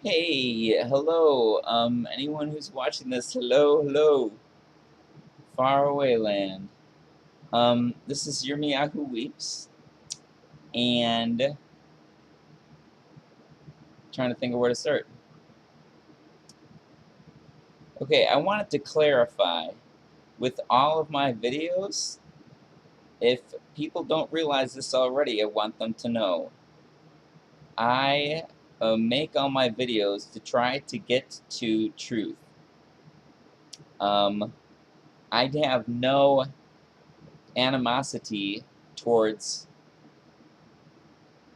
Hey, hello. Anyone who's watching this, hello, hello. Far away land. This is Yirmiyahu Weeps, and trying to think of where to start. Okay, I wanted to clarify with all of my videos, if people don't realize this already, I want them to know. I make all my videos to try to get to truth. I have no animosity towards,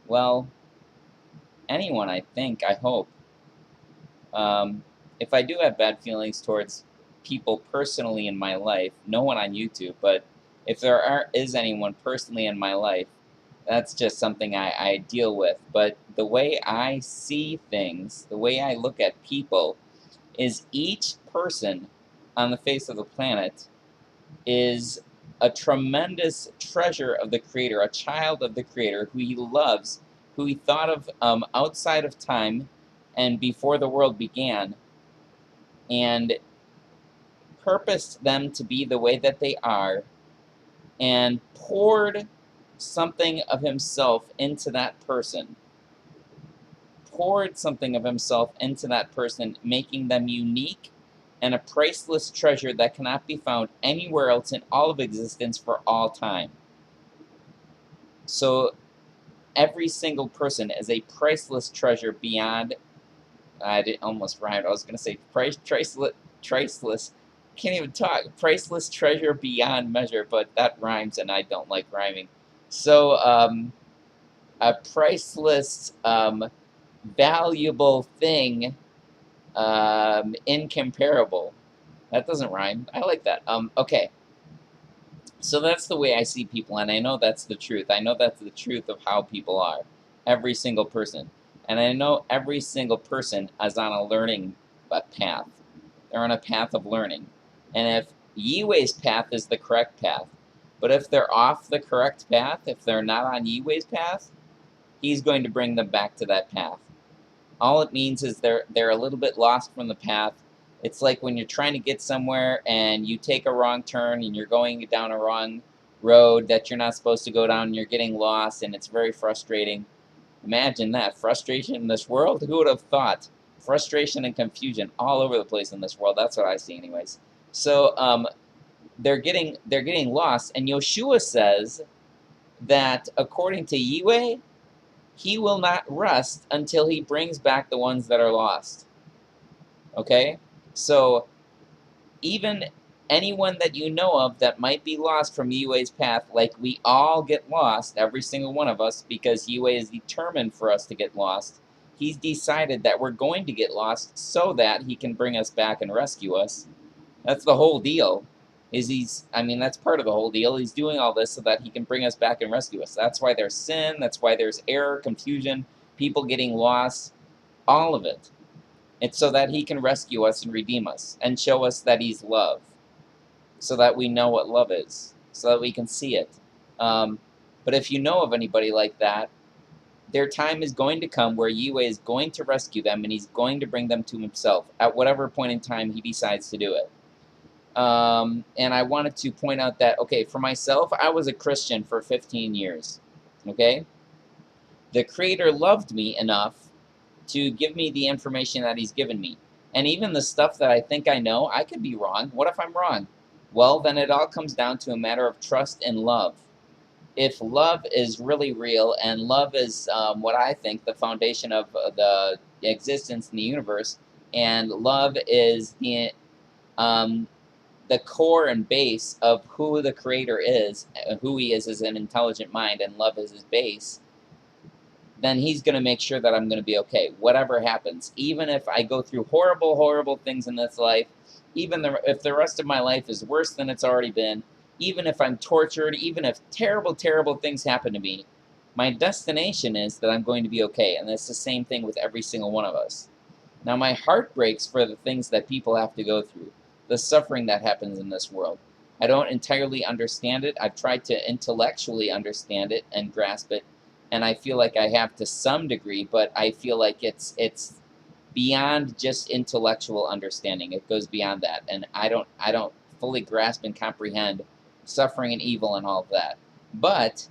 well, anyone, I think, I hope. If I do have bad feelings towards people personally in my life, no one on YouTube, but if is anyone personally in my life, that's just something I deal with. But the way I see things, the way I look at people, is each person on the face of the planet is a tremendous treasure of the Creator, a child of the Creator who He loves, who He thought of outside of time and before the world began, and purposed them to be the way that they are, and poured something of Himself into that person. Poured something of Himself into that person, making them unique and a priceless treasure that cannot be found anywhere else in all of existence for all time. So every single person is a priceless treasure beyond. I did almost rhymed. I was going to say priceless. Can't even talk. Priceless treasure beyond measure, but that rhymes, and I don't like rhyming. So a priceless, valuable thing, incomparable. That doesn't rhyme. I like that. Okay. So that's the way I see people, and I know that's the truth. I know that's the truth of how people are, every single person. And I know every single person is on a learning path. They're on a path of learning. And if Yiwei's path is the correct path, but if they're off the correct path, if they're not on Yiwei's path, he's going to bring them back to that path. All it means is they're a little bit lost from the path. It's like when you're trying to get somewhere and you take a wrong turn and you're going down a wrong road that you're not supposed to go down and you're getting lost, and it's very frustrating. Imagine that. Frustration in this world? Who would have thought? Frustration and confusion all over the place in this world. That's what I see anyways. So they're getting lost, and Yoshua says that according to Yiwei, he will not rest until he brings back the ones that are lost. Okay? So even anyone that you know of that might be lost from Yiwei's path, like we all get lost, every single one of us, because Yiwei is determined for us to get lost. He's decided that we're going to get lost so that he can bring us back and rescue us. That's the whole deal. That's part of the whole deal. He's doing all this so that he can bring us back and rescue us. That's why there's sin, that's why there's error, confusion, people getting lost, all of it. It's so that he can rescue us and redeem us and show us that he's love, so that we know what love is, so that we can see it. But if you know of anybody like that, their time is going to come where Yiwei is going to rescue them, and he's going to bring them to himself at whatever point in time he decides to do it. And I wanted to point out that, okay, for myself, I was a Christian for 15 years, okay? The Creator loved me enough to give me the information that He's given me. And even the stuff that I think I know, I could be wrong. What if I'm wrong? Well, then it all comes down to a matter of trust and love. If love is really real, and love is what I think the foundation of the existence in the universe, and love is the core and base of who the Creator is, who He is as an intelligent mind, and love is His base, then He's going to make sure that I'm going to be okay, whatever happens. Even if I go through horrible, horrible things in this life, even if the rest of my life is worse than it's already been, even if I'm tortured, even if terrible, terrible things happen to me, my destination is that I'm going to be okay. And it's the same thing with every single one of us. Now, my heart breaks for the things that people have to go through, the suffering that happens in this world. I don't entirely understand it. I've tried to intellectually understand it and grasp it, and I feel like I have to some degree, but I feel like it's beyond just intellectual understanding. It goes beyond that, and I don't fully grasp and comprehend suffering and evil and all of that. But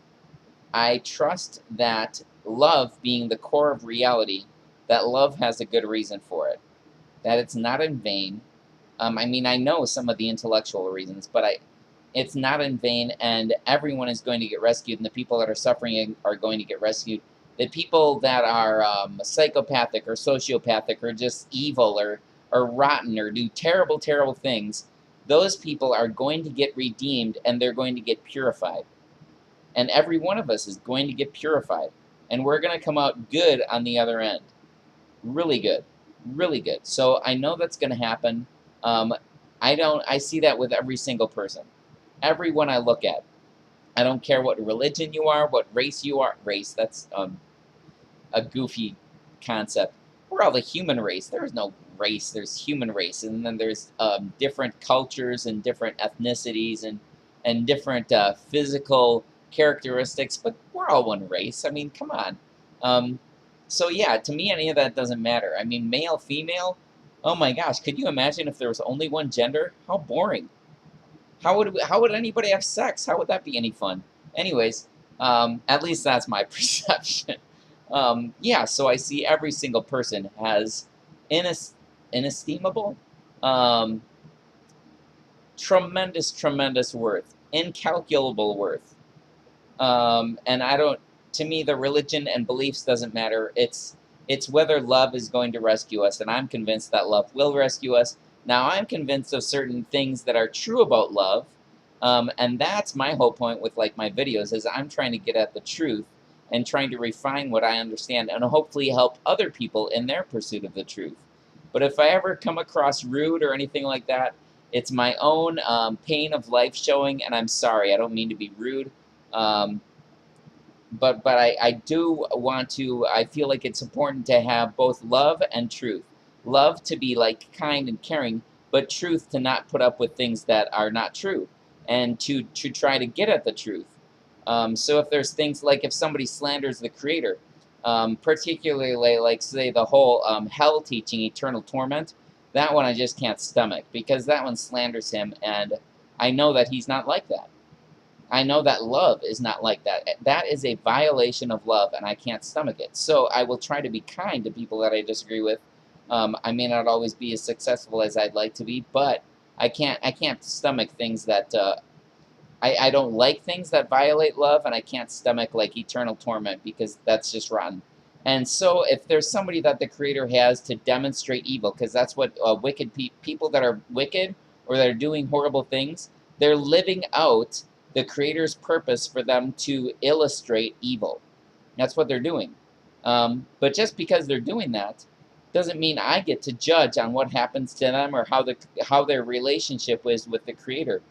I trust that love being the core of reality, that love has a good reason for it, that it's not in vain. I mean, I know some of the intellectual reasons, but it's not in vain, and everyone is going to get rescued, and the people that are suffering are going to get rescued. The people that are psychopathic or sociopathic or just evil or rotten or do terrible, terrible things, those people are going to get redeemed and they're going to get purified. And every one of us is going to get purified. And we're going to come out good on the other end. Really good. Really good. So I know that's going to happen. I see that with every single person. Everyone I look at. I don't care what religion you are, what race you are. Race, that's a goofy concept. We're all the human race. There is no race. There's human race. And then there's different cultures and different ethnicities and different physical characteristics, but we're all one race. I mean, come on. So yeah, to me, any of that doesn't matter. I mean, male, female, oh my gosh, could you imagine if there was only one gender? How boring. How would anybody have sex? How would that be any fun? Anyways, at least that's my perception. Yeah, so I see every single person has inestimable, um, tremendous, tremendous worth, incalculable worth. And I don't. To me, the religion and beliefs doesn't matter. It's whether love is going to rescue us, and I'm convinced that love will rescue us. Now, I'm convinced of certain things that are true about love, and that's my whole point with like my videos is I'm trying to get at the truth and trying to refine what I understand and hopefully help other people in their pursuit of the truth. But if I ever come across rude or anything like that, it's my own pain of life showing, and I'm sorry. I don't mean to be rude. Um, but I do want to, I feel like it's important to have both love and truth. Love to be like kind and caring, but truth to not put up with things that are not true and to try to get at the truth. So if there's things like if somebody slanders the Creator, particularly like say the whole hell teaching, eternal torment, that one I just can't stomach because that one slanders him and I know that he's not like that. I know that love is not like that. That is a violation of love, and I can't stomach it. So I will try to be kind to people that I disagree with. I may not always be as successful as I'd like to be, but I can't stomach things that I don't like things that violate love, and I can't stomach like eternal torment because that's just rotten. And so if there's somebody that the Creator has to demonstrate evil, because that's what wicked people that are wicked or that are doing horrible things, they're living out the Creator's purpose for them to illustrate evil. That's what they're doing. But just because they're doing that doesn't mean I get to judge on what happens to them or how their relationship is with the Creator.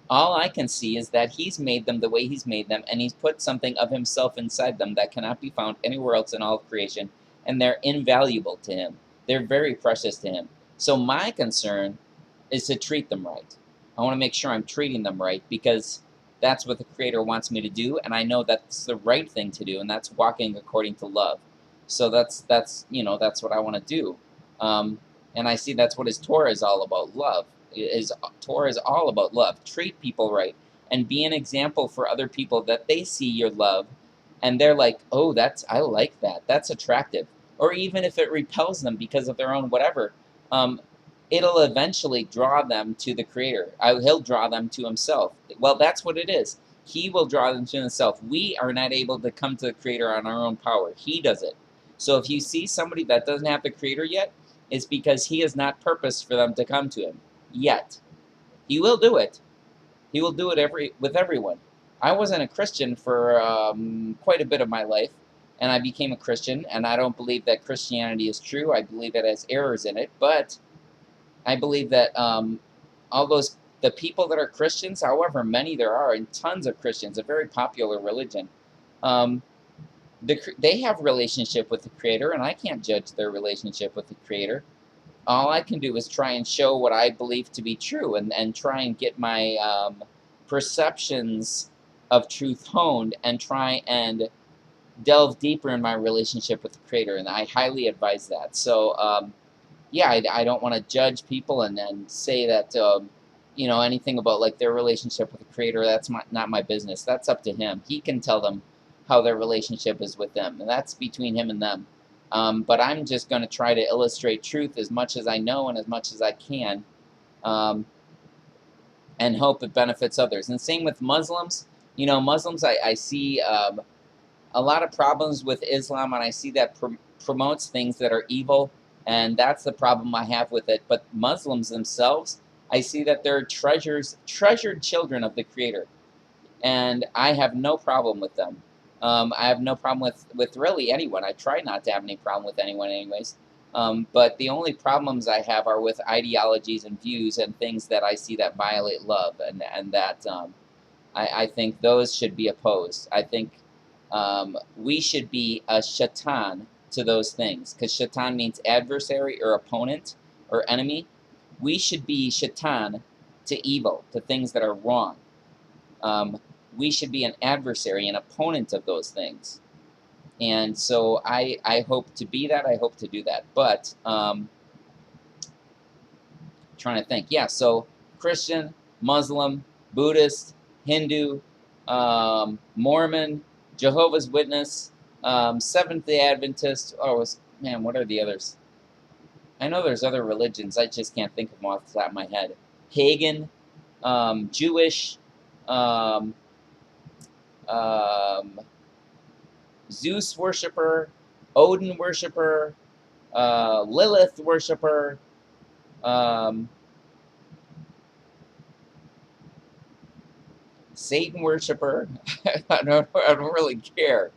All I can see is that He's made them the way He's made them, and He's put something of Himself inside them that cannot be found anywhere else in all of creation, and they're invaluable to Him. They're very precious to Him. So my concern is to treat them right. I want to make sure I'm treating them right because that's what the Creator wants me to do, and I know that's the right thing to do, and that's walking according to love. So that's what I want to do, and I see that's what His Torah is all about. Love. Torah is all about love. Treat people right and be an example for other people that they see your love, and they're like, oh, I like that. That's attractive. Or even if it repels them because of their own whatever. It'll eventually draw them to the Creator. He'll draw them to Himself. Well, that's what it is. He will draw them to Himself. We are not able to come to the Creator on our own power. He does it. So if you see somebody that doesn't have the Creator yet, it's because He has not purposed for them to come to Him yet. He will do it. He will do it with everyone. I wasn't a Christian for quite a bit of my life, and I became a Christian, and I don't believe that Christianity is true. I believe it has errors in it, but I believe that the people that are Christians, however many there are, and tons of Christians, a very popular religion, they have a relationship with the Creator, and I can't judge their relationship with the Creator. All I can do is try and show what I believe to be true and try and get my perceptions of truth honed and try and delve deeper in my relationship with the Creator, and I highly advise that. So, yeah, I don't want to judge people and then say that, anything about like their relationship with the Creator. That's not my business. That's up to Him. He can tell them how their relationship is with them, and that's between Him and them. But I'm just going to try to illustrate truth as much as I know and as much as I can, um, and hope it benefits others. And same with Muslims. Muslims, I see a lot of problems with Islam, and I see that promotes things that are evil, and that's the problem I have with it. But Muslims themselves, I see that they're treasured children of the Creator, and I have no problem with them. I have no problem with really anyone. I try not to have any problem with anyone, anyways. But the only problems I have are with ideologies and views and things that I see that violate love, and that I think those should be opposed. I think we should be a shaitan to those things, because shaitan means adversary or opponent or enemy. We should be shaitan to evil, to things that are wrong. We should be an adversary, an opponent of those things. And so I hope to be that. I hope to do that. But trying to think. Yeah, so Christian, Muslim, Buddhist, Hindu, Mormon, Jehovah's Witness, Seventh-day Adventist. Oh, man, what are the others? I know there's other religions. I just can't think of them off the top of my head. Pagan, Jewish, um, um, Zeus worshiper, Odin worshiper, Lilith worshiper, um, Satan worshiper. I don't really care.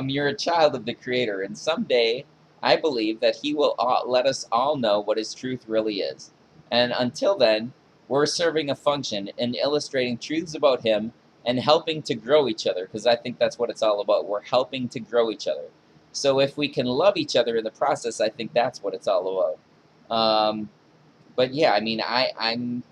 You're a child of the Creator, and someday I believe that He will let us all know what His truth really is. And until then, we're serving a function in illustrating truths about Him and helping to grow each other, because I think that's what it's all about. We're helping to grow each other. So if we can love each other in the process, I think that's what it's all about. But yeah, I mean, I'm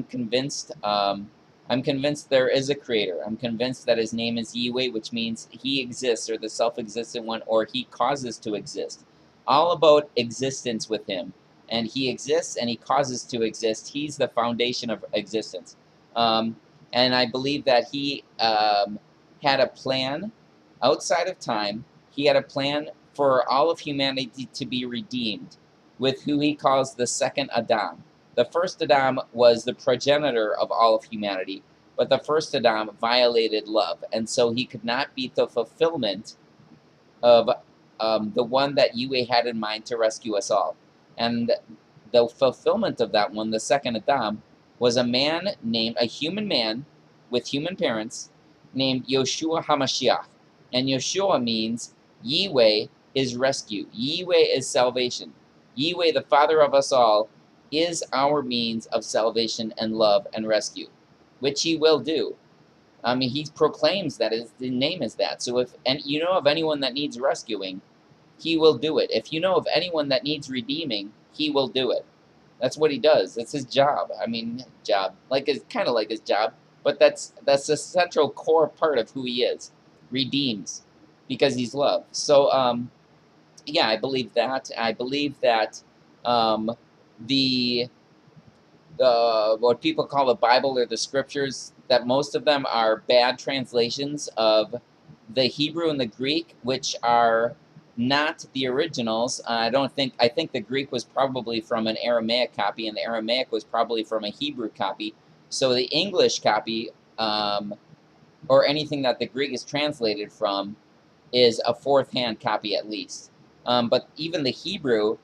convinced. I'm convinced there is a Creator. I'm convinced that His name is Yahweh, which means He exists, or the self-existent one, or He causes to exist. All about existence with Him. And He exists and He causes to exist. He's the foundation of existence. Um, and I believe that He had a plan outside of time. He had a plan for all of humanity to be redeemed with who He calls the second Adam. The first Adam was the progenitor of all of humanity, but the first Adam violated love, and so he could not be the fulfillment of the one that Yahweh had in mind to rescue us all. And the fulfillment of that one, the second Adam, was a human man with human parents, named Yeshua HaMashiach. And Yeshua means Yahweh is rescue. Yahweh is salvation. Yahweh, the Father of us all, is our means of salvation and love and rescue, which He will do. I mean, He proclaims that His name is that. So if you know of anyone that needs rescuing, He will do it. If you know of anyone that needs redeeming, He will do it. That's what He does. It's His job. I mean, it's kind of like His job, but that's the central core part of who He is. Redeems, because He's love. So, yeah, I believe that. I believe that the what people call the Bible or the Scriptures, that most of them are bad translations of the Hebrew and the Greek, which are not the originals. I think the Greek was probably from an Aramaic copy, and the Aramaic was probably from a Hebrew copy. So the English copy, or anything that the Greek is translated from, is a fourth-hand copy at least. But even the Hebrew,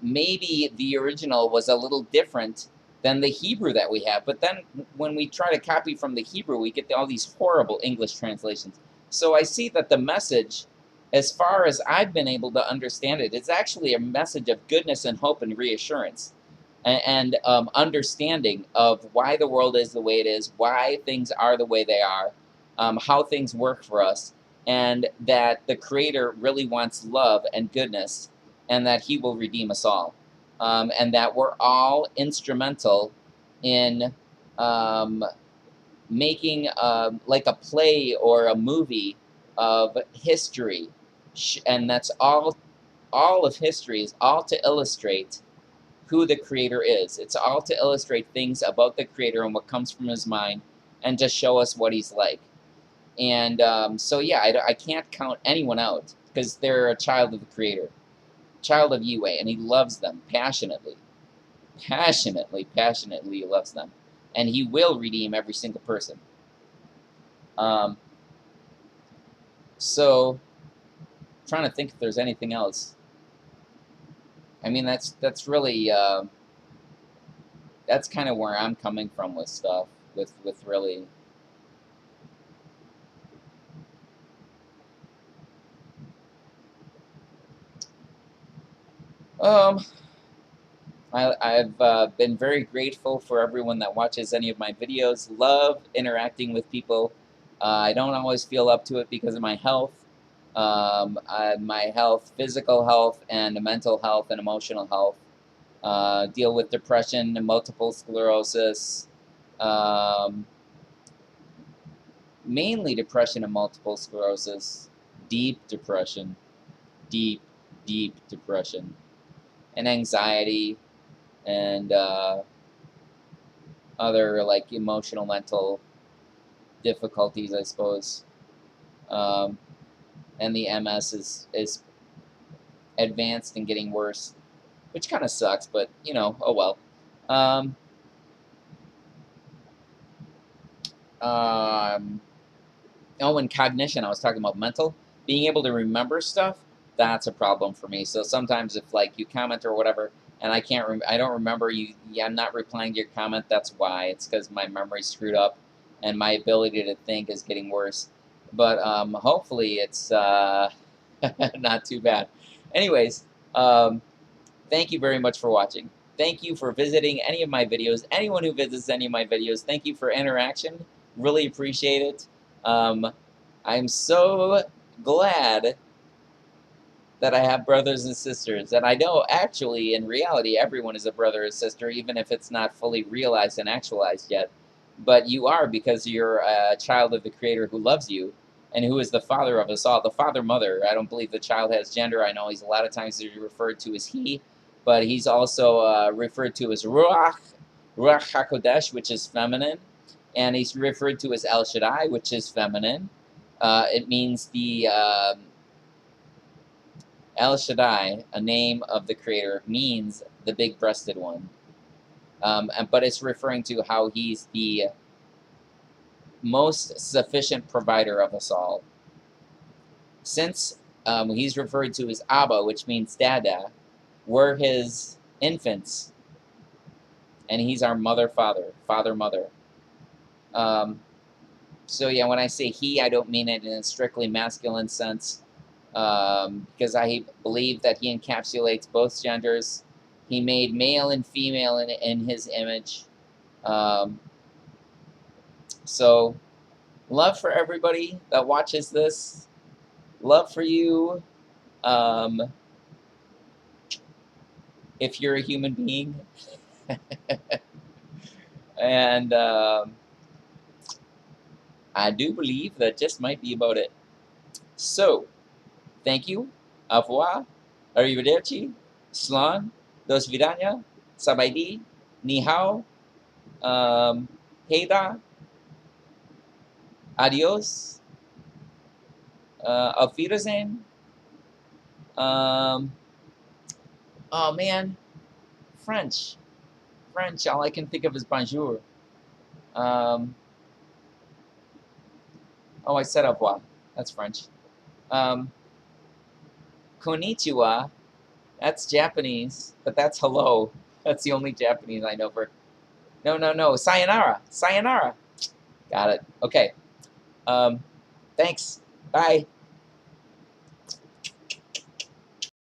maybe the original was a little different than the Hebrew that we have. But then when we try to copy from the Hebrew, we get all these horrible English translations. So I see that the message, as far as I've been able to understand it, is actually a message of goodness and hope and reassurance, and understanding of why the world is the way it is, why things are the way they are, how things work for us, and that the Creator really wants love and goodness, and that He will redeem us all, and that we're all instrumental in making like a play or a movie of history, and that's all of history is all to illustrate who the creator is. It's all to illustrate things about the creator and what comes from his mind, and to show us what he's like. And so yeah, I can't count anyone out because they're a child of the creator, child of Yue, and he loves them passionately, passionately loves them, and he will redeem every single person. Um, so, trying to think if there's anything else. I mean, that's really that's kind of where I'm coming from with stuff. With really. Um, I've been very grateful for everyone that watches any of my videos. Love interacting with people. I don't always feel up to it because of my health. My health, physical health, and mental health and emotional health. Deal with depression and multiple sclerosis. Um, Mainly depression and multiple sclerosis. Deep depression. Deep, deep depression. And anxiety and other like emotional, mental difficulties, I suppose. Um, and the MS is advanced and getting worse, which kind of sucks, but you know, oh well. Um, um, oh, and cognition. I was talking about mental, being able to remember stuff. That's a problem for me. So sometimes if like you comment or whatever, and I don't remember you. Yeah, I'm not replying to your comment. That's why. It's because my memory's screwed up, and my ability to think is getting worse. But hopefully it's not too bad. Anyways, um, thank you very much for watching. Thank you for visiting any of my videos. Anyone who visits any of my videos, thank you for interaction. Really appreciate it. I'm so glad that I have brothers and sisters. And I know actually, in reality, everyone is a brother or sister, even if it's not fully realized and actualized yet. But you are, because you're a child of the Creator who loves you and who is the father of us all. The father, mother. I don't believe the child has gender. I know he's a lot of times referred to as he, but he's also referred to as Ruach HaKodesh, which is feminine. And he's referred to as El Shaddai, which is feminine. It means the El Shaddai, a name of the Creator, means the big-breasted one. But it's referring to how he's the most sufficient provider of us all. Since he's referred to as Abba, which means Dada, we're his infants, and he's our mother, father, mother. So yeah, when I say he, I don't mean it in a strictly masculine sense, because I believe that he encapsulates both genders. He made male and female in his image. So love for everybody that watches this. Love for you. If you're a human being. And I do believe that just might be about it. So, thank you. Au revoir. Arrivederci. Slan. Dos vidania. Sabaidi. Ni hao. Heda. Adios. Auf Wiedersehen. Oh man. French. All I can think of is bonjour. Oh, I said au revoir. That's French. Konnichiwa. That's Japanese, but that's hello. That's the only Japanese I know for. No. Sayonara. Got it. Okay. Thanks. Bye.